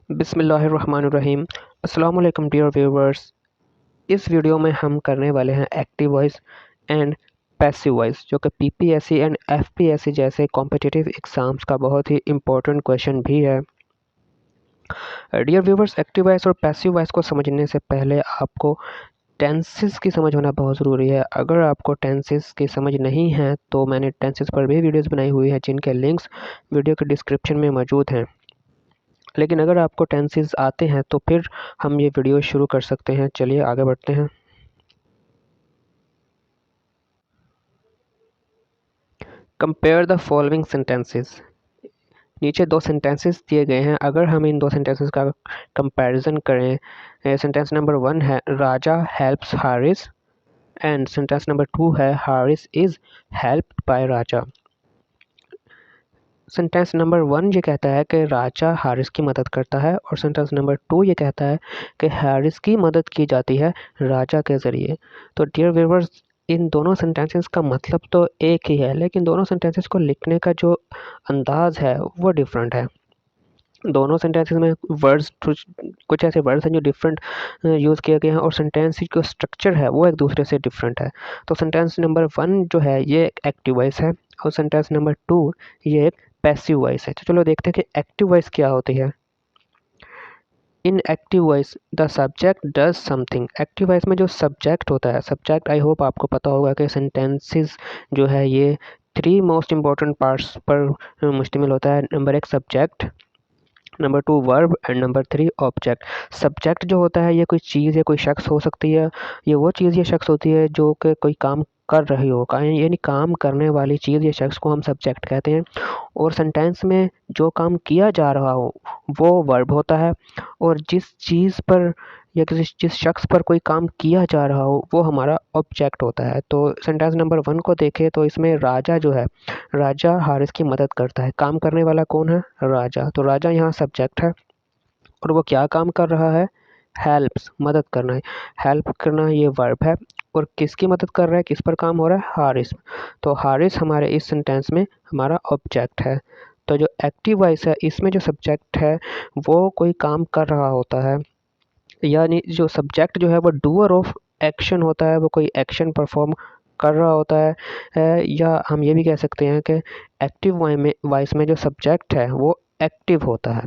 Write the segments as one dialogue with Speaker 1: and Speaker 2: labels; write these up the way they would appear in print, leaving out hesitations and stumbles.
Speaker 1: बिस्मिल्लाहिर्रहमानिर्रहीम। अस्सलाम वालेकुम डियर व्यूवर्स। इस वीडियो में हम करने वाले हैं active voice and passive voice, जो कि पीपीएससी एंड एफपीएससी जैसे कॉम्पिटिटिव एग्ज़ाम्स का बहुत ही इम्पोर्टेंट क्वेश्चन भी है। डियर व्यूवर्स, एक्टिव वॉइस और पैसिव वॉइस को समझने से पहले आपको टेंसेस की समझ होना बहुत ज़रूरी है। अगर आपको टेंसेस की समझ नहीं है तो मैंने टेंसेस पर भी वीडियोज़ बनाई हुई है, जिनके लिंक्स वीडियो के डिस्क्रिप्शन में मौजूद हैं। लेकिन अगर आपको टेंसेस आते हैं तो फिर हम ये वीडियो शुरू कर सकते हैं। चलिए आगे बढ़ते हैं। Compare the following sentences. नीचे दो सेंटेंसेस दिए गए हैं। अगर हम इन दो सेंटेंसेस का कंपैरिजन करें, सेंटेंस नंबर 1 है Raja helps Haris and sentence number 2 है Haris is helped by Raja. Sentence number 1 ये कहता है कि राजा हारिस की मदद करता है, और सेंटेंस नंबर 2 ये कहता है कि हारिस की मदद की जाती है राजा के ज़रिए। तो डियर व्यूअर्स, इन दोनों सेंटेंसेस का मतलब तो एक ही है, लेकिन दोनों सेंटेंसेस को लिखने का जो अंदाज़ है वो डिफरेंट है। दोनों सेंटेंसेस में वर्ड्स कुछ ऐसे वर्ड्स हैं जो डिफरेंट यूज़ किए गए हैं, और सेंटेंस की जो स्ट्रक्चर है वो एक दूसरे से डिफरेंट है। तो सेंटेंस नंबर 1 जो है ये एक एक्टिव वॉइस है, और सेंटेंस नंबर 2 ये एक पैसिव वॉइस है। तो चलो देखते हैं कि एक्टिव वॉइस क्या होती है। इन active voice the subject does something. Active voice में जो सब्जेक्ट होता है, सब्जेक्ट आई होप आपको पता होगा कि सेंटेंसेस जो है ये 3 मोस्ट इम्पॉर्टेंट पार्ट्स पर मुश्तमिल होता है। Number 1 subject, number 2 verb and number 3 object. Subject जो होता है ये कोई चीज़ या कोई शख्स हो सकती है। ये वो चीज़ या शख्स होती है जो कि कोई काम कर रही हो, यानी काम करने वाली चीज़ या शख्स को हम सब्जेक्ट कहते हैं। और सेंटेंस में जो काम किया जा रहा हो वो वर्ब होता है, और जिस चीज़ पर या जिस शख्स पर कोई काम किया जा रहा हो वो हमारा ऑब्जेक्ट होता है। तो सेंटेंस नंबर 1 को देखें तो इसमें राजा जो है, राजा हारिस की मदद करता है। काम करने वाला कौन है? राजा। तो राजा यहाँ सब्जेक्ट है, और वो क्या काम कर रहा है? हेल्प्स, मदद करना है। हेल्प करना ये वर्ब है, और किसकी मदद कर रहा है, किस पर काम हो रहा है? हारिस। तो हारिस हमारे इस सेंटेंस में हमारा ऑब्जेक्ट है। तो जो एक्टिव वॉइस है इसमें जो सब्जेक्ट है वो कोई काम कर रहा होता है, यानी जो सब्जेक्ट जो है वो डूअर ऑफ एक्शन होता है, वो कोई एक्शन परफॉर्म कर रहा होता है। या हम ये भी कह सकते हैं कि एक्टिव वॉइस में जो सब्जेक्ट है वो एक्टिव होता है।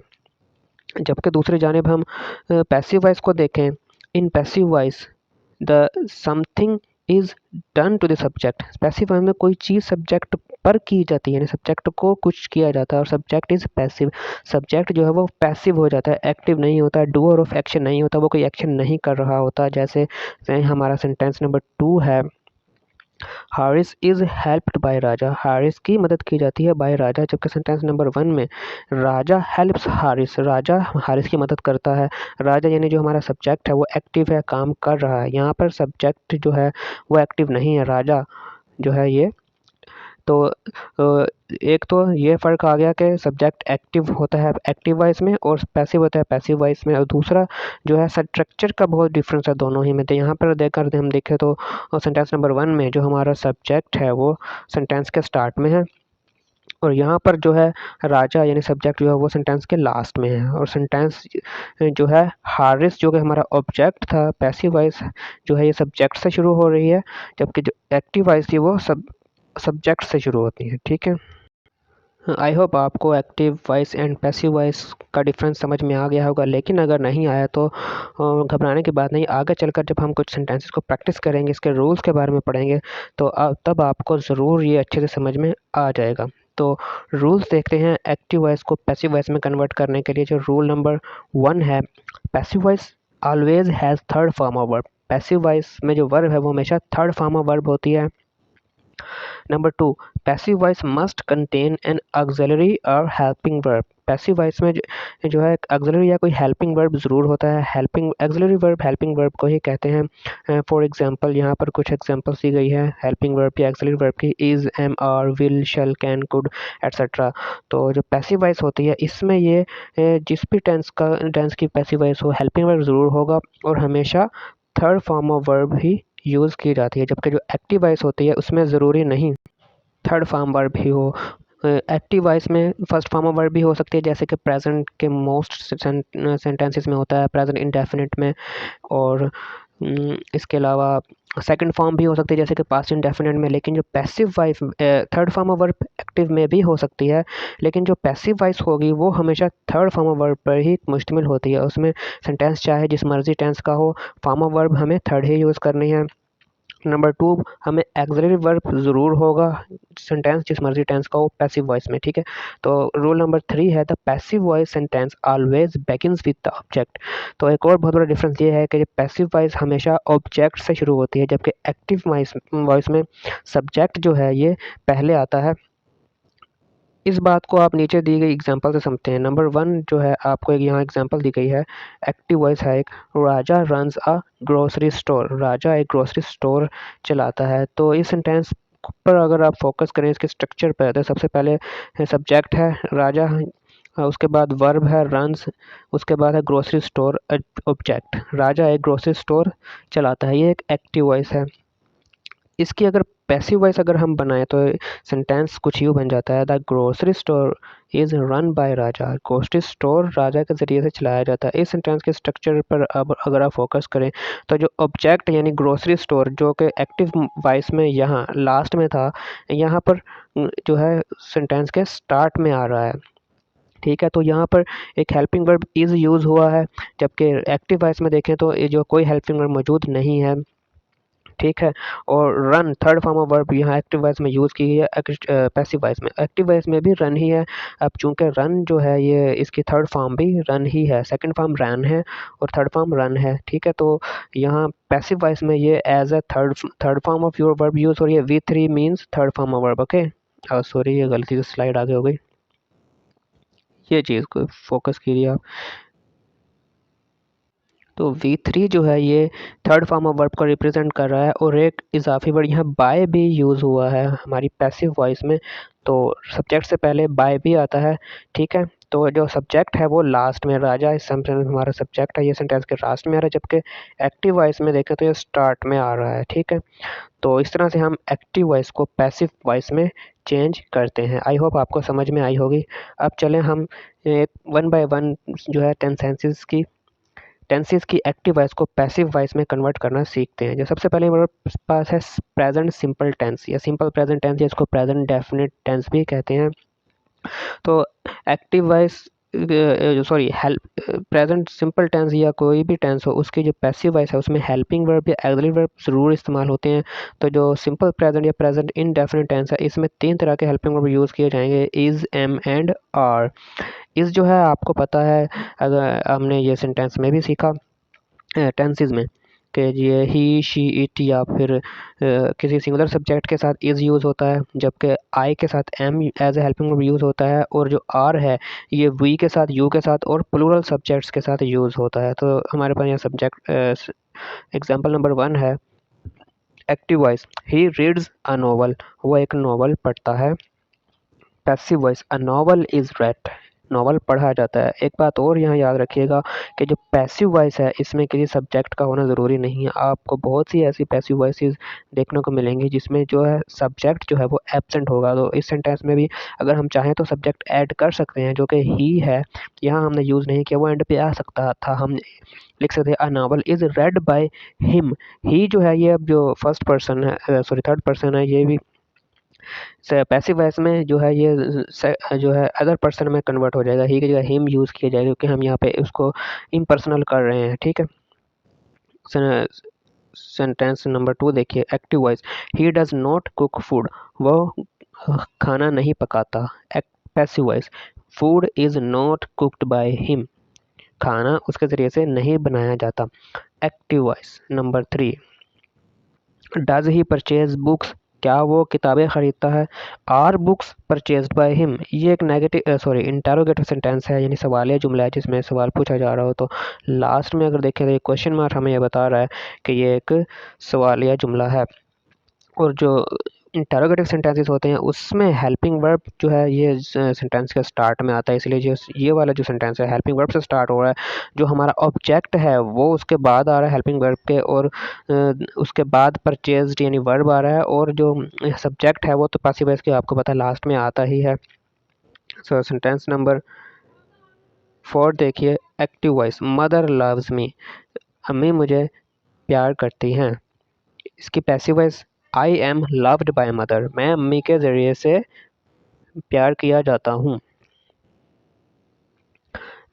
Speaker 1: जबकि दूसरी जानिब हम पैसिव वॉइस को देखें, in passive voice the something is done to the subject. Passive voice में कोई चीज़ सब्जेक्ट पर की जाती है, यानी सब्जेक्ट को कुछ किया जाता है, और सब्जेक्ट इज़ पैसिव। सब्जेक्ट जो है वो पैसिव हो जाता है, एक्टिव नहीं होता, डूअर ऑफ एक्शन नहीं होता, वो कोई एक्शन नहीं कर रहा होता। जैसे हमारा सेंटेंस नंबर 2 है हारिस इज़ हेल्प्ड बाय राजा। हारिस की मदद की जाती है बाय राजा। जबकि सेंटेंस नंबर 1 में राजा हेल्प्स हारिस, राजा हारिस की मदद करता है। राजा यानी जो हमारा सब्जेक्ट है वो एक्टिव है, काम कर रहा है। यहाँ पर सब्जेक्ट जो है वो एक्टिव नहीं है, राजा जो है ये। तो एक तो ये फ़र्क आ गया कि सब्जेक्ट एक्टिव होता है एक्टिव वॉइस में, और पैसिव होता है पैसिव वॉइस में। और दूसरा जो है स्ट्रक्चर का बहुत डिफरेंस है दोनों ही में। तो यहाँ पर देखकर हम देखें तो सेंटेंस नंबर 1 में जो हमारा सब्जेक्ट है वो सेंटेंस के स्टार्ट में है, और यहाँ पर जो है राजा यानी सब्जेक्ट जो है वो सेंटेंस के लास्ट में है। और सेंटेंस जो है हारिस जो कि हमारा ऑब्जेक्ट था, पैसिव वॉइस जो है ये सब्जेक्ट से शुरू हो रही है, जबकि जो एक्टिव वॉइस थी वो सब्जेक्ट से शुरू होती है। ठीक है, आई होप आपको active voice and passive voice का डिफरेंस समझ में आ गया होगा। लेकिन अगर नहीं आया तो घबराने की बात नहीं। आगे चलकर जब हम कुछ सेंटेंसेस को प्रैक्टिस करेंगे, इसके रूल्स के बारे में पढ़ेंगे, तो तब आपको ज़रूर ये अच्छे से समझ में आ जाएगा। तो रूल्स देखते हैं एक्टिव वॉइस को पैसिव वॉइस में कन्वर्ट करने के लिए। जो रूल नंबर 1 है, passive voice always has third form of verb. Passive voice में जो वर्ब है वो हमेशा थर्ड फॉर्म ऑफ वर्ब होती है। Number 2, passive voice must contain N auxiliary और हेल्पिंग वर्ब। पैसिव वॉइस में जो है ऑक्सिलरी या कोई हेल्पिंग वर्ब ज़रूर होता है। Helping auxiliary verb helping verb को ही कहते हैं। फॉर एग्जांपल यहाँ पर कुछ एग्जांपल्स दी गई है हेल्पिंग वर्ब या ऑक्सिलरी वर्ब की, is, am, are, will, shall, can, could, etcetera. तो जो पैसिव वॉइस होती है इसमें ये जिस भी टेंस की पैसिव वॉइस हो, हेल्पिंग वर्ब ज़रूर होगा, और हमेशा third form of verb he use की जाती है। जबकि जो एक्टिव वॉइस होती है उसमें ज़रूरी नहीं थर्ड फॉर्म वर्ब ही हो, एक्टिव वॉइस में फर्स्ट फॉर्म ऑफ वर्ब भी हो सकती है, जैसे कि प्रेजेंट के मोस्ट सेंटेंसेस में होता है, प्रेजेंट इंडेफिनिट में। और इसके अलावा सेकंड फॉर्म भी हो सकती है, जैसे कि पास्ट इंडेफिनिट में। लेकिन जो passive voice third form of verb active में भी हो सकती है, लेकिन जो पैसिव वॉइस होगी वो हमेशा थर्ड फॉर्म ऑफ वर्ब पर ही मुश्तमिल होती है। उसमें सेंटेंस चाहे जिस मर्जी टेंस का हो, फॉर्म ऑफ वर्ब हमें थर्ड ही यूज़ करनी है। नंबर 2, हमें ऑक्सिलरी वर्ब ज़रूर होगा, सेंटेंस जिस मर्जी टेंस का हो पैसिव वॉइस में, ठीक है। तो रूल नंबर 3 है the passive voice sentence always begins with the object. तो एक और बहुत बड़ा डिफरेंस ये है कि पैसिव वॉइस हमेशा ऑब्जेक्ट से शुरू होती है, जबकि एक्टिव वॉइस में सब्जेक्ट जो है ये पहले आता है। इस बात को आप नीचे दी गई एग्जांपल से समझते हैं। नंबर 1 जो है, आपको एक यहाँ एग्जांपल दी गई है, एक्टिव वॉइस है एक, राजा रन्स अ ग्रोसरी स्टोर। राजा एक ग्रोसरी स्टोर चलाता है। तो इस सेंटेंस पर अगर आप फोकस करें इसके स्ट्रक्चर पर, तो सबसे पहले सब्जेक्ट है राजा, उसके बाद वर्ब है रन्स, उसके बाद है ग्रोसरी स्टोर ऑब्जेक्ट। राजा एक ग्रोसरी स्टोर चलाता है, ये एक एक्टिव वॉइस है। इसकी अगर पैसिव वॉइस अगर हम बनाएं तो सेंटेंस कुछ यूँ बन जाता है, the grocery store is run by Raja. Grocery store Raja के ज़रिए से चलाया जाता है। इस सेंटेंस के स्ट्रक्चर पर अब अगर आप फोकस करें तो जो ऑब्जेक्ट यानी ग्रोसरी स्टोर जो कि एक्टिव वॉइस में यहाँ लास्ट में था, यहाँ पर जो है सेंटेंस के स्टार्ट में आ रहा है, ठीक है। तो यहाँ पर एक हेल्पिंग वर्ब इज़ यूज़ हुआ है, जबकि एक्टिव वॉइस में देखें तो ये जो कोई हेल्पिंग वर्ब मौजूद नहीं है, ठीक है। और run third form of verb यहाँ एक्टिव वॉइस में यूज़ की गई है, पैसिव वॉइस में। एक्टिव वॉइस में भी रन ही है। अब चूंकि रन जो है ये इसकी थर्ड फॉर्म भी रन ही है, सेकंड फॉर्म रन है और थर्ड फॉर्म रन है, ठीक है। तो यहाँ पैसिव वॉइस में ये as a third form of your verb use हो रही है। V3 means third form of verb, okay. Sorry, ये गलती से स्लाइड आगे हो गई, ये चीज़ को फोकस कीजिए आप। तो V3 जो है ये थर्ड फॉर्म ऑफ वर्ब को रिप्रेजेंट कर रहा है, और एक इजाफी वर्ड यहाँ बाय भी यूज़ हुआ है हमारी पैसिव वॉइस में। तो सब्जेक्ट से पहले बाय भी आता है, ठीक है। तो जो सब्जेक्ट है वो लास्ट में, राजा इस सेंटेंस में हमारा सब्जेक्ट है, ये सेंटेंस के लास्ट में आ रहा है, जबकि एक्टिव वॉइस में देखें तो ये स्टार्ट में आ रहा है, ठीक है। तो इस तरह से हम एक्टिव वॉइस को पैसिव वॉइस में चेंज करते हैं। आई होप आपको समझ में आई होगी। अब चलें हम एक वन बाय वन जो है टेंसेस की एक्टिव वॉइस को पैसिव वॉइस में कन्वर्ट करना सीखते हैं। जो सबसे पहले हमारे पास है प्रेजेंट सिंपल टेंस या सिंपल प्रेजेंट टेंस, जिसको प्रेजेंट डेफिनेट टेंस भी कहते हैं। तो active voice sorry help present simple tense या कोई भी टेंस हो, उसकी जो पैसिव वॉइस है उसमें हेल्पिंग वर्ब या ऑक्सिलरी वर्ब ज़रूर इस्तेमाल होते हैं। तो जो सिंपल प्रेजेंट या प्रेजेंट इनडेफिनिट टेंस है, इसमें 3 तरह के हेल्पिंग वर्ब यूज़ किए जाएंगे, is, am and are. Is जो है आपको पता है, अगर हमने ये सेंटेंस में भी सीखा टेंसेस में कि ये ही, शी, इट या फिर किसी सिंगुलर सब्जेक्ट के साथ इज़ यूज़ होता है, जबकि आई के साथ am as a helping verb use होता है, और जो आर है ये वी के साथ, यू के साथ और प्लूरल सब्जेक्ट्स के साथ यूज़ होता है। तो हमारे पास यहाँ सब्जेक्ट एग्जांपल नंबर 1 है active voice, he reads a novel, वो एक नोवेल पढ़ता है। Passive voice, a novel is red, novel पढ़ा जाता है। एक बात और यहाँ याद रखिएगा कि जो पैसिव वॉइस है इसमें किसी सब्जेक्ट का होना ज़रूरी नहीं है। आपको बहुत सी ऐसी पैसिव वॉइसेस देखने को मिलेंगी जिसमें जो है सब्जेक्ट जो है वो एब्सेंट होगा। तो इस सेंटेंस में भी अगर हम चाहें तो सब्जेक्ट ऐड कर सकते हैं, जो कि ही है, यहाँ हमने यूज़ नहीं किया, वो एंड पे आ सकता था। हम लिख सकते हैं a novel is read by him. He जो है ये अब जो फर्स्ट पर्सन है, सॉरी थर्ड पर्सन है, ये भी पैसिव वॉइस में जो है ये जो है अदर पर्सन में कन्वर्ट हो जाएगा, ही की जगह हिम यूज़ किया जाएगा, क्योंकि हम यहाँ पे उसको इम्पर्सनल कर रहे हैं, ठीक है। सेंटेंस नंबर 2 देखिए, active voice, he does not cook food, वो खाना नहीं पकाता। Passive voice, food is not cooked by him, खाना उसके ज़रिए से नहीं बनाया जाता। Active voice number 3, does he purchase books, क्या वो किताबें ख़रीदता है। Are books purchased by him, ये एक नेगेटिव सॉरी इंटेरोगेटिव सेंटेंस है, यानी सवालिया जुमला है जिसमें सवाल पूछा जा रहा हो। तो लास्ट में अगर देखें तो ये क्वेश्चन मार्क हमें ये बता रहा है कि ये एक सवालिया जुमला है। और जो इंटरोगेटिव सेंटेंसेस होते हैं उसमें हेल्पिंग वर्ब जो है ये सेंटेंस के स्टार्ट में आता है, इसलिए जो ये वाला जो सेंटेंस है हेल्पिंग वर्ब से स्टार्ट हो रहा है, जो हमारा ऑब्जेक्ट है वो उसके बाद आ रहा है हेल्पिंग वर्ब के, और उसके बाद परचेज्ड यानी वर्ब आ रहा है, और जो सब्जेक्ट है वो तो पैसिव वॉइस के आपको पता है लास्ट में आता ही है। सो सेंटेंस नंबर 4 देखिए, active voice, mother loves me, अम्मी मुझे प्यार करती हैं। इसकी passive voice, I am loved by mother, मैं अम्मी के ज़रिए से प्यार किया जाता हूँ।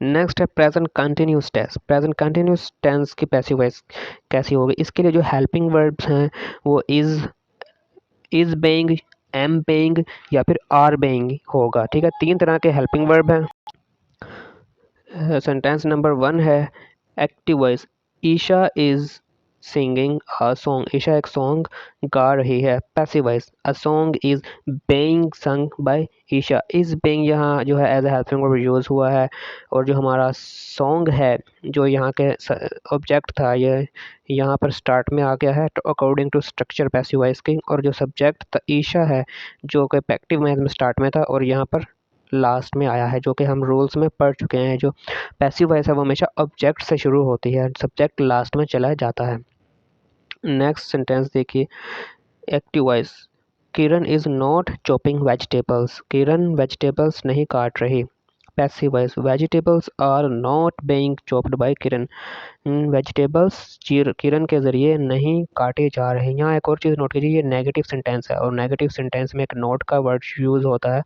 Speaker 1: नेक्स्ट है present continuous tense. Present continuous tense की पैसिव वॉइस कैसी होगी? इसके लिए जो हेल्पिंग वर्ब्स हैं वो इज बेइंग, एम बेइंग या फिर आर बेइंग होगा। ठीक है, 3 तरह के हेल्पिंग वर्ब हैं। सेंटेंस नंबर 1 है active voice, Isha is singing a song, Isha एक सॉन्ग गा रही है। Passive voice, a song is being sung by Isha, is being यहाँ जो है as a helping verb use हुआ है, और जो हमारा सॉन्ग है जो यहाँ के ऑब्जेक्ट था ये यहाँ पर स्टार्ट में आ गया है according to structure passive voice की, और जो सब्जेक्ट ईशा है जो कि एक्टिव में स्टार्ट में था और यहाँ पर लास्ट में आया है, जो कि हम रूल्स में पढ़ चुके हैं। जो पैसिव वॉइस है वो हमेशा ऑब्जेक्ट से शुरू होती है, सब्जेक्ट लास्ट में चला जाता है। नेक्स्ट सेंटेंस देखिए, active voice, Kiran is not chopping vegetables, Kiran vegetables नहीं काट रही। Passive voice, vegetables are not being chopped by Kiran, vegetables Kiran के ज़रिए नहीं काटे जा रहे। यहाँ एक और चीज़ नोट कीजिए, ये नेगेटिव सेंटेंस है और नेगेटिव सेंटेंस में एक नोट का वर्ड यूज़ होता है,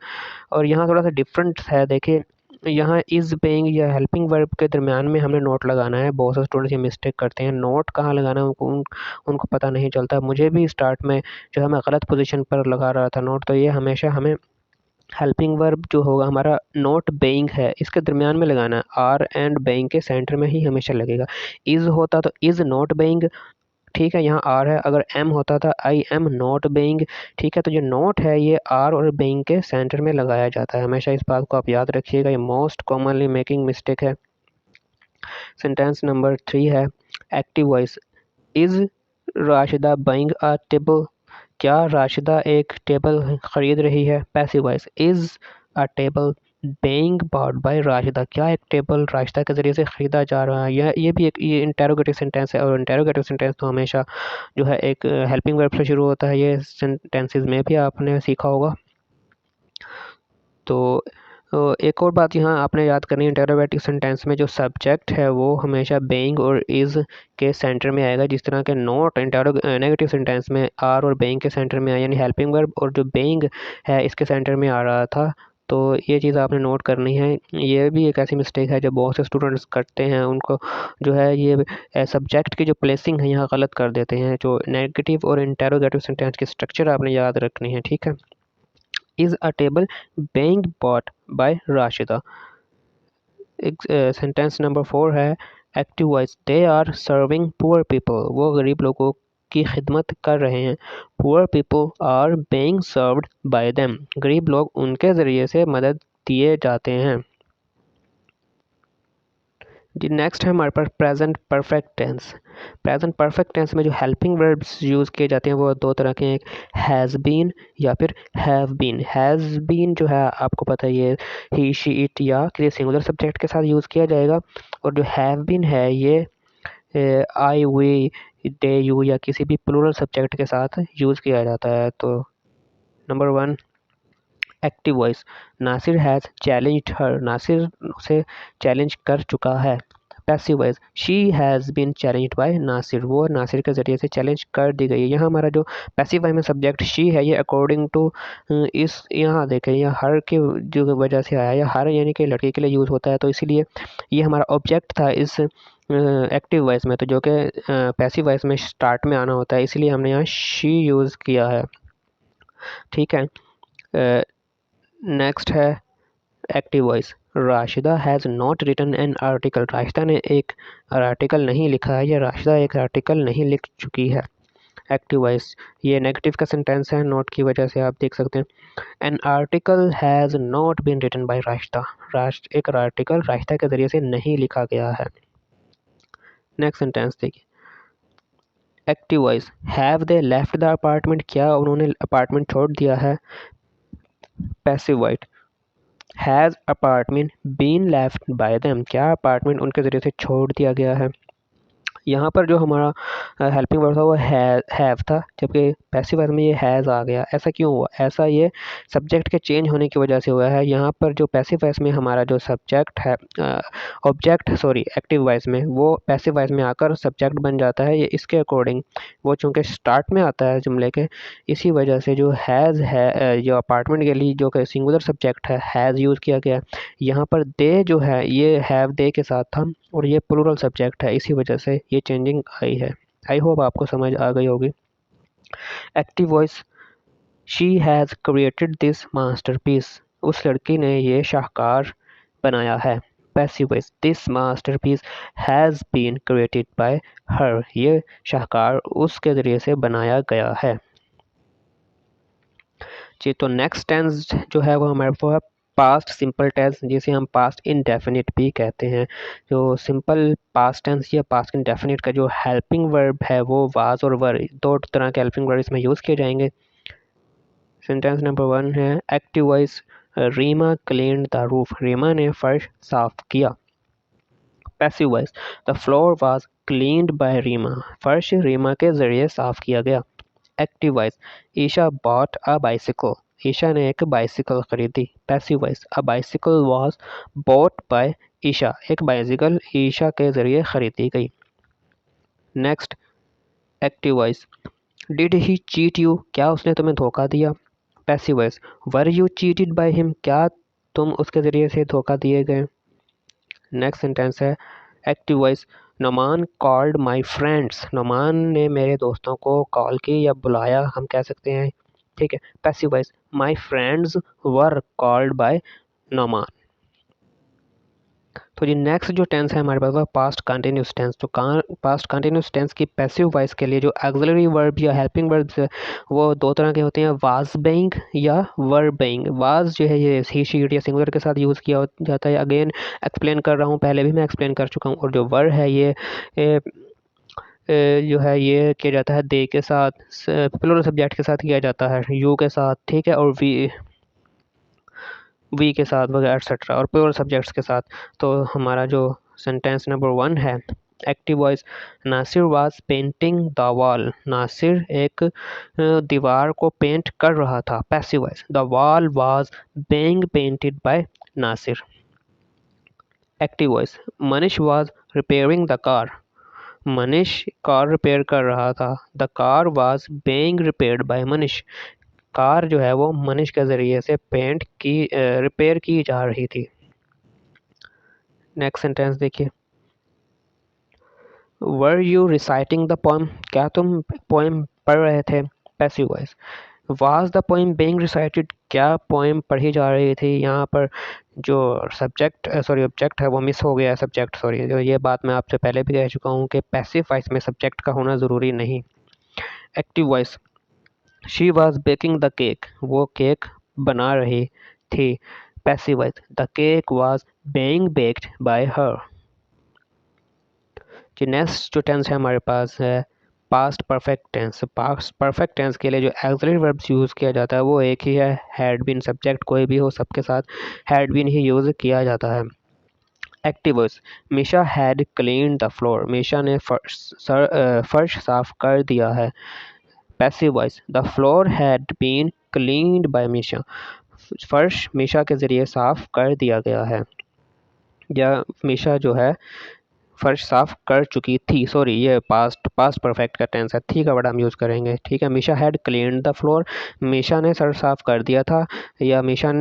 Speaker 1: और यहाँ थोड़ा सा डिफरेंट है। देखिए यहाँ इज़ बेइंग या हेल्पिंग वर्ब के दरमियान में हमने नोट लगाना है। बहुत से स्टूडेंट्स ये मिस्टेक करते हैं, नोट कहाँ लगाना है उनको पता नहीं चलता। मुझे भी स्टार्ट में जो है मैं गलत पोजीशन पर लगा रहा था नोट, तो ये हमेशा हमें हेल्पिंग वर्ब जो होगा हमारा नॉट बेइंग है इसके दरमियान में लगाना है, आर एंड बेइंग के सेंटर में ही हमेशा लगेगा। इज़ होता तो इज़ नॉट बेइंग, ठीक है, यहाँ आर है। अगर एम होता था आई एम नॉट बेइंग, ठीक है, तो जो नॉट है ये आर और बेइंग के सेंटर में लगाया जाता है। हमेशा इस बात को आप याद रखिएगा, ये मोस्ट कॉमनली मेकिंग मिस्टेक है। सेंटेंस नंबर 3 है active voice, is Rashida buying a table, क्या राशिदा एक टेबल खरीद रही है। Passive voice, is a table being bought by Rashida, क्या एक टेबल राशिदा के ज़रिए से ख़रीदा जा रहा है। ये भी एक ये इंटेरोगेटिव सेंटेंस है, और इंटेरोगेटिव सेंटेंस तो हमेशा जो है एक हेल्पिंग वर्ब से शुरू होता है। ये सेंटेंसेस में भी आपने सीखा होगा। तो एक और बात यहाँ आपने याद करनी है, इंटेरोगेटिव सेंटेंस में जो सब्जेक्ट है वो हमेशा बेइंग और इज़ के सेंटर में आएगा, जिस तरह के नॉट नेगेटिव सेंटेंस में आर और बेइंग के सेंटर में आया, यानी हेल्पिंग वर्ब और जो बेइंग है इसके सेंटर में आ रहा था। तो ये चीज़ आपने नोट करनी है। ये भी एक ऐसी मिस्टेक है जो बहुत से स्टूडेंट्स करते हैं, उनको जो है ये सब्जेक्ट की जो प्लेसिंग है यहाँ गलत कर देते हैं। जो नेगेटिव और इंटेरोगेटिव सेंटेंस की स्ट्रक्चर आपने याद रखनी है, ठीक है। Is a table being bought by Rashida. Sentence number 4 है active voice, they are serving poor people, वो गरीब लोगों की खिदमत कर रहे हैं। Poor people are being served by them, गरीब लोग उनके ज़रिए से मदद दिए जाते हैं। जी नेक्स्ट है हमारे पास present perfect tense. Present perfect tense में जो हेल्पिंग वर्ब्स यूज़ किए जाते हैं वो 2 तरह के हैं, एक हैज़ बीन या फिर हैव बीन। हैज़ बीन जो है आपको पता है ये ही शी इट या किसी सिंगुलर सब्जेक्ट के साथ यूज़ किया जाएगा, और जो हैव बीन है ये आई वी दे यू या किसी भी प्लूरल सब्जेक्ट के साथ यूज़ किया जाता है। तो number 1 active voice, Nasir has challenged her, Nasir उसे चैलेंज कर चुका है। Passive voice, she has been challenged by Nasir, वो नासिर के ज़रिए से चैलेंज कर दी गई है। यहाँ हमारा जो पैसिव वॉइस में सब्जेक्ट शी है ये अकॉर्डिंग टू इस यहाँ देखें यह हर की जो वजह से आया, या हर यानी कि लड़के के लिए यूज़ होता है, तो इसीलिए ये हमारा ऑब्जेक्ट था इस एक्टिव वॉइस में, तो जो कि पैसिव वॉइस में स्टार्ट में आना होता है, इसीलिए हमने यहाँ शी यूज़ किया है, ठीक है। नेक्स्ट है active voice, Rashida has not written an article, Rashida ने एक आर्टिकल नहीं लिखा है, या राशिदा एक आर्टिकल नहीं लिख चुकी है। एक्टिव वॉइस ये नेगेटिव का सेंटेंस है, नोट की वजह से आप देख सकते हैं। An article has not been written by Rashida, एक आर्टिकल राशिदा के ज़रिए से नहीं लिखा गया है। नेक्स्ट सेंटेंस देखिए, active voice, have they left the apartment, क्या उन्होंने अपार्टमेंट छोड़ दिया है? Passive voice, has apartment been left by them, क्या अपार्टमेंट उनके ज़रिए से छोड़ दिया गया है? यहाँ पर जो हमारा हेल्पिंग वर्ब था वो हैव था, जबकि पैसिव वॉइस में ये हैज़ आ गया। ऐसा क्यों हुआ? ऐसा ये सब्जेक्ट के चेंज होने की वजह से हुआ है। यहाँ पर जो पैसिव वॉइस में हमारा जो सब्जेक्ट है, ऑब्जेक्ट सॉरी एक्टिव वॉइस में, वो पैसिव वॉइस में आकर सब्जेक्ट बन जाता है। ये इसके अकॉर्डिंग वो चूँकि स्टार्ट में आता है जुमले के, इसी वजह से जो हैज़ है जो अपार्टमेंट के लिए जो कि सिंगुलर सब्जेक्ट है हैज़ यूज़ किया गया। यहाँ पर दे जो है ये हैव दे के साथ था और ये प्लूरल सब्जेक्ट है, इसी वजह से ये चेंजिंग आई है। आई होप आपको समझ आ गई होगी। Active voice, she has created this masterpiece, उस लड़की ने ये शाहकार बनाया है। Passive voice, this masterpiece has been created by her, ये शाहकार उसके ज़रिए से बनाया गया है। जी, तो नेक्स्ट टेंस जो है वो हमारे पास पास्ट सिंपल टेंस, जिसे हम पास्ट इंडेफिनिट भी कहते हैं। जो सिंपल पास्ट टेंस या पास्ट इंडेफिनिट का जो हेल्पिंग वर्ब है वो वाज और वर, दो तरह के हेल्पिंग वर्ब इसमें यूज़ किए जाएंगे। सेंटेंस नंबर 1 है active voice, Reema cleaned the roof, Reema ने फर्श साफ किया। Passive voice, the floor was cleaned by Reema, फर्श रीमा के ज़रिए साफ किया गया। Active voice, Isha bought a bicycle, Isha ने एक बाइसिकल खरीदी। Passive voice, a bicycle was bought by Isha, एक बाइसिकल ईशा के ज़रिए खरीदी गई। Next active voice, did he cheat you, क्या उसने तुम्हें धोखा दिया? Passive voice, were you cheated by him, क्या तुम उसके ज़रिए से धोखा दिए गए? नेक्स्ट सेंटेंस है active voice, Noman called my friends, Noman ने मेरे दोस्तों को कॉल की या बुलाया हम कह सकते हैं। ठीक है। Passive voice, my friends were called by Noman. तो जी नेक्स्ट जो टेंस है हमारे पास वो पास्ट कंटिन्यूस टेंस। तो पास्ट कंटिन्यूस टेंस की पैसिव वॉइस के लिए जो ऑक्सिलरी वर्ब या हेल्पिंग वर्ब्स है वो दो तरह के होते हैं, वाज बेइंग या वर बेइंग। वाज जो है ये ही शीट या सिंगुलर के साथ यूज़ किया जाता है। अगेन एक्सप्लेन कर रहा हूँ, पहले भी मैं एक्सप्लेन कर चुका हूँ। और जो वर है ये जो है ये किया जाता है दे के साथ, प्लूरल सब्जेक्ट के साथ किया जाता है, यू के साथ, ठीक है, और वी के साथ वगैरह एक्सेट्रा, और प्योर सब्जेक्ट्स के साथ। तो हमारा जो सेंटेंस नंबर 1 है active voice, Nasir was painting the wall, Nasir एक दीवार को पेंट कर रहा था। Passive voice, the wall was being painted by Nasir. Active voice, Manish was repairing the car, Manish car repair कर रहा था। The car was being repaired by Manish, car जो है वो मनीष के ज़रिए से रिपेयर की जा रही थी। नेक्स्ट सेंटेंस देखिए, were you reciting the poem, क्या तुम पोएम पढ़ रहे थे? Passive voice, was the poem being recited, क्या पोएम पढ़ी जा रही थी? यहाँ पर जो ऑब्जेक्ट है वो मिस हो गया है, सब्जेक्ट सॉरी, जो ये बात मैं आपसे पहले भी कह चुका हूँ कि पैसिव वॉइस में सब्जेक्ट का होना ज़रूरी नहीं। Active voice, she was baking the cake, वो केक बना रही थी। Passive voice, the cake was being baked by her। जी नेक्स्ट जो टेंस है हमारे पास है past perfect tense. Past perfect tense के लिए जो ऑक्सिलरी वर्ब्स यूज़ किया जाता है वो एक ही है, हैड बीन, सब्जेक्ट कोई भी हो सबके साथ हैड बीन ही यूज़ किया जाता है। Active voice, Misha had clean the floor, Misha ने फर्श साफ कर दिया है। Passive voice, the floor had been cleaned by Misha, फर्श मीशा के ज़रिए साफ कर दिया गया है, या मीशा जो है फर्श साफ कर चुकी थी। सॉरी, ये पास्ट परफेक्ट का टेंस है, थी का वर्ड हम यूज़ करेंगे। ठीक है, Misha had cleaned the floor, Misha ने सर साफ कर दिया था, या मीशा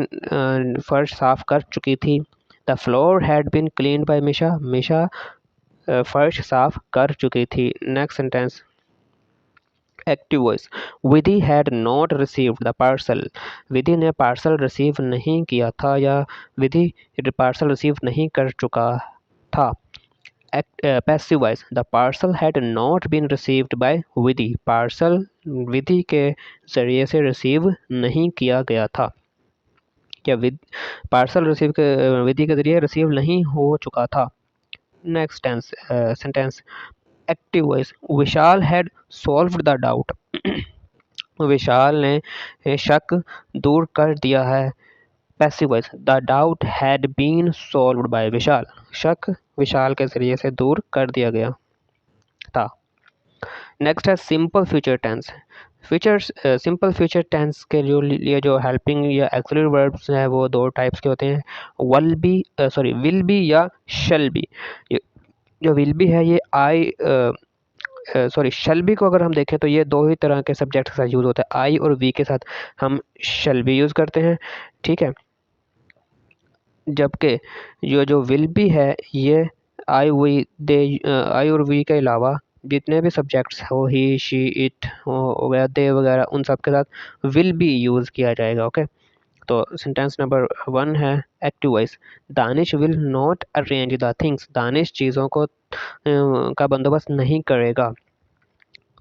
Speaker 1: फर्श साफ कर चुकी थी। The floor had been cleaned by Misha, Misha फर्श साफ कर चुकी थी। Next sentence active voice, Vidhi had not received the parcel, Vidhi ने पार्सल रिसीव नहीं किया था, या विधि पार्सल रिसीव नहीं कर चुका था। Passive voice, the parcel had not been received by Vidhi, parcel Vidhi के ज़रिए से रिसीव नहीं किया गया था, या पार्सल रिसीव विधि के ज़रिए रिसीव नहीं हो चुका था। Next sentence active voice, Vishal had solved the doubt. Vishal ने शक दूर कर दिया है। Passive voice, the doubt had been solved by Vishal, शक विशाल के जरिए से दूर कर दिया गया था। नेक्स्ट है simple future tense. Simple future tense के लिए जो हेल्पिंग या एक्सिलरी वर्ब्स हैं वो दो टाइप्स के होते हैं, विल बी या शैल बी। जो विल बी है ये शैल बी को अगर हम देखें तो ये दो ही तरह के सब्जेक्ट के साथ यूज़ होता है, आई और वी के साथ हम शैल बी यूज़ करते हैं, ठीक है। जबकि ये जो विल बी है ये आई और वी के अलावा जितने भी सब्जेक्ट्स हो, ही शी इट हो गया, दे वगैरह, उन सब के साथ विल बी यूज़ किया जाएगा। ओके, तो सेंटेंस नंबर 1 है active voice, Danish will not arrange the things, Danish चीज़ों को का बंदोबस्त नहीं करेगा।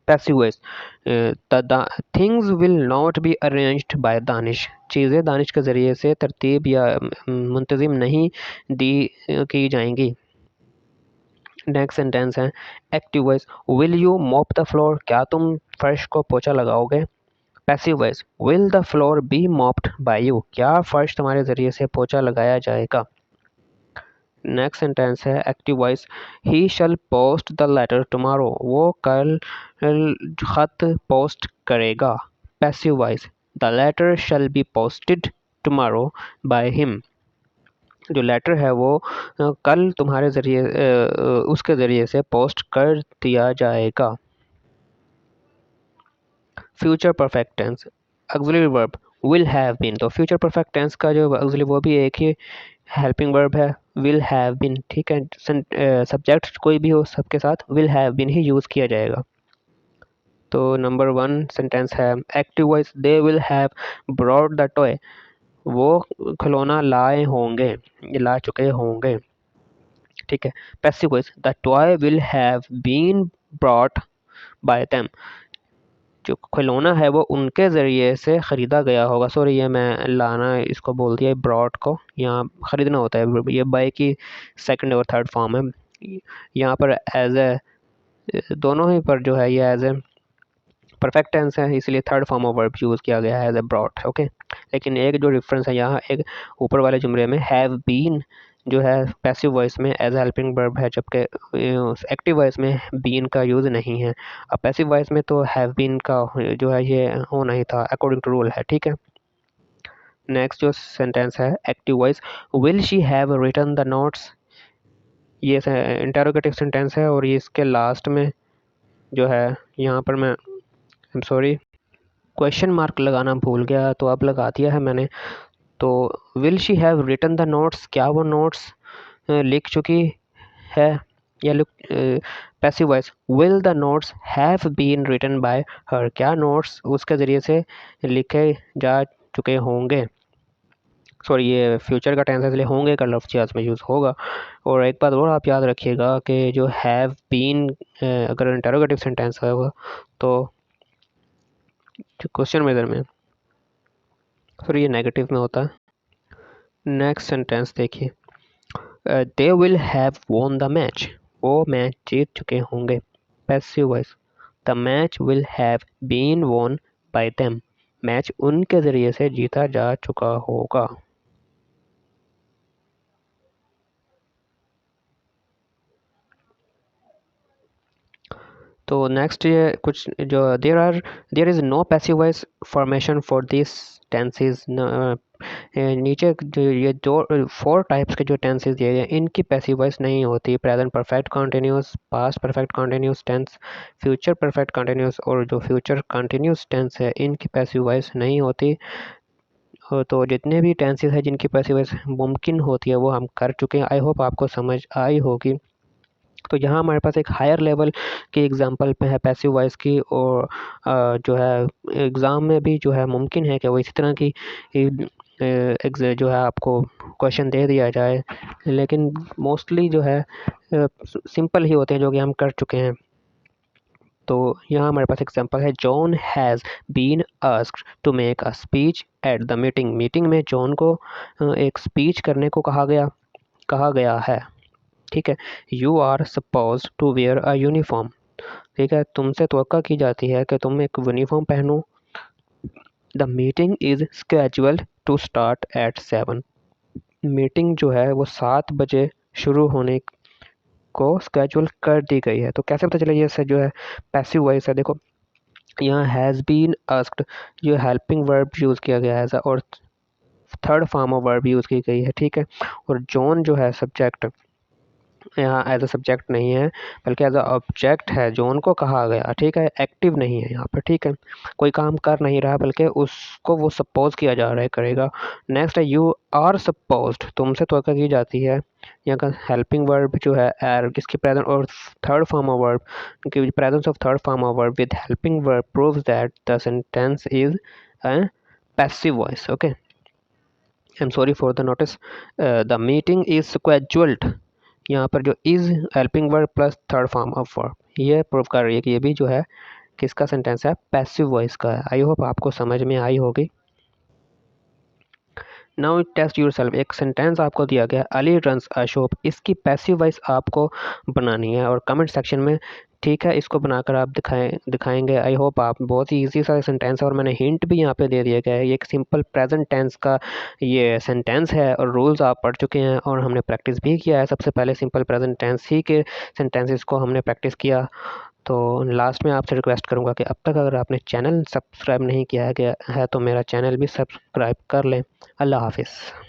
Speaker 1: Passive voice, the things will not be arranged bye Danish, चीज़ें दानिश के ज़रिए से तरतीब या मुंतज़िम नहीं दी की जाएंगी। नेक्स्ट सेंटेंस है active voice, will you mop the floor, क्या तुम फर्श को पोछा लगाओगे। Passive voice, will the floor be mopped by you, क्या फर्श तुम्हारे ज़रिए से पोछा लगाया जाएगा। नेक्स्ट सेंटेंस है active voice, he shall post the letter tomorrow, वो कल खत पोस्ट करेगा। Passive voice, the letter shall be posted tomorrow by him, जो लेटर है वो कल तुम्हारे ज़रिए उसके ज़रिए से पोस्ट कर दिया जाएगा। Future perfect tense, auxiliary verb will have been, तो फ्यूचर परफेक्ट टेंस का जो ऑक्सिलरी वो भी एक ही हेल्पिंग वर्ब है, विल हैव बीन, ठीक है। सब्जेक्ट कोई भी हो सबके साथ विल हैव बीन ही यूज़ किया जाएगा। तो नंबर 1 सेंटेंस है active voice, they will have brought the toy, वो खिलौना लाए होंगे, ला चुके होंगे, ठीक है। Passive voice, the toy will have been brought by them, जो खिलौना है वो उनके ज़रिए से ख़रीदा गया होगा। सॉरी, ये मैं लाना इसको बोल दिया, ब्रॉड को यहाँ ख़रीदना होता है, ये बाय की सेकंड और थर्ड फॉर्म है। यहाँ पर एज ए दोनों ही पर जो है ये एज ए परफेक्ट टेंस है, इसलिए third form of verb use किया गया है एज ए ब्रॉट। ओके, लेकिन एक जो डिफरेंस है यहाँ, एक ऊपर वाले जुमले में हैव बीन जो है पैसिव वॉइस में एज हेल्पिंग वर्ब है, जबकि एक्टिव वॉइस में बीन का यूज़ नहीं है। अब पैसिव वॉइस में तो हैव बीन का जो है ये होना ही था, अकॉर्डिंग टू रूल है, ठीक है। नेक्स्ट जो सेंटेंस है active voice, will she have written the notes, ये इंटरोगेटिव सेंटेंस है और ये इसके लास्ट में जो है यहाँ पर मैं सॉरी क्वेश्चन मार्क लगाना भूल गया, तो अब लगा दिया है मैंने। तो will she have written the notes, क्या वो नोट्स लिख चुकी है या passive voice, will the notes have been written by her, क्या नोट्स उसके ज़रिए से लिखे जा चुके होंगे। सॉरी, ये फ्यूचर का टेंस है इसलिए होंगे का लफ्ज़ आज में यूज़ होगा। और एक बात और आप याद रखिएगा कि जो हैव बीन अगर इंटरोगेटिव सेंटेंस है वो तो क्वेश्चन मेजर में, सॉरी ये नेगेटिव में होता है। नेक्स्ट सेंटेंस देखिए, they will have won the match, वो मैच जीत चुके होंगे। Passive voice, the match will have been won by them, match उनके ज़रिए से जीता जा चुका होगा। तो नेक्स्ट ये कुछ जो there is no passive voice formation for this tenses, नीचे जो ये दो 4 टाइप्स के जो टेंसेज दिए गए इनकी पैसिव वॉइस नहीं होती। Present perfect continuous, past perfect continuous tense, future perfect continuous और जो फ्यूचर कंटिन्यूस टेंस है इनकी पैसिव वॉइस नहीं होती। तो जितने भी टेंसेज हैं जिनकी पैसिव वॉइस मुमकिन होती है वो हम कर चुके हैं। आई होप आपको समझ आई होगी। तो यहाँ हमारे पास एक हायर लेवल की एग्जांपल पे है पैसिव वॉइस की, और जो है एग्ज़ाम में भी जो है मुमकिन है कि वो इसी तरह की जो है आपको क्वेश्चन दे दिया जाए, लेकिन मोस्टली जो है सिंपल ही होते हैं जो कि हम कर चुके हैं। तो यहाँ हमारे पास एग्जांपल है, John has been asked to make a speech at the meeting, meeting में जॉन को एक स्पीच करने को कहा गया है, ठीक है। You are suppose to wear a uniform, ठीक है, तुमसे तवक्का की जाती है कि तुम एक यूनिफॉर्म पहनो। The meeting is scheduled to start at 7। Meeting जो है वो 7 बजे शुरू होने को स्केजुअल कर दी गई है। तो कैसे पता चला ये से जो है पैसिव वॉइस है। देखो यहाँ हैज़ बीन आस्क्ड, जो हेल्पिंग वर्ब यूज़ किया गया है और third form of verb use की गई है। ठीक है, और जॉन जो है सब्जेक्ट यहाँ एज अ सब्जेक्ट नहीं है बल्कि एज अ ऑब्जेक्ट है, जॉन को कहा गया। ठीक है, एक्टिव नहीं है यहाँ पर। ठीक है, कोई काम कर नहीं रहा बल्कि उसको वो सपोज किया जा रहा है करेगा। नेक्स्ट है यू आर सपोज्ड, तुमसे तवक्का की जाती है। यहाँ का हेल्पिंग वर्ब जो है एर किसकी प्रेजेंट और थर्ड फॉर्म ऑफ वर्ब की presence of third form of verb with helping verb proves that the sentence is a passive voice. Okay, I am sorry for the notice. The meeting is scheduled, यहाँ पर जो is helping verb plus third form of verb ये prove कर रही है कि ये भी जो है किसका सेंटेंस है, पैसिव वॉइस का है। आई होप आपको समझ में आई होगी। नाउ टेस्ट यूर सेल्फ, एक सेंटेंस आपको दिया गया अली रन्स अ शॉप, इसकी पैसिव वॉइस आपको बनानी है और कमेंट सेक्शन में ठीक है इसको बनाकर आप दिखाएंगे। आई होप आप बहुत ही इजी सा सेंटेंस है और मैंने हिंट भी यहाँ पे दे दिया गया है। ये एक सिंपल प्रेजेंट टेंस का ये सेंटेंस है और रूल्स आप पढ़ चुके हैं और हमने प्रैक्टिस भी किया है। सबसे पहले सिंपल प्रेजेंट टेंस ही के सेंटेंसेस को हमने प्रैक्टिस किया। तो लास्ट में आपसे रिक्वेस्ट करूँगा कि अब तक अगर आपने चैनल सब्सक्राइब नहीं किया है तो मेरा चैनल भी सब्सक्राइब कर लें। अल्लाह हाफिज़।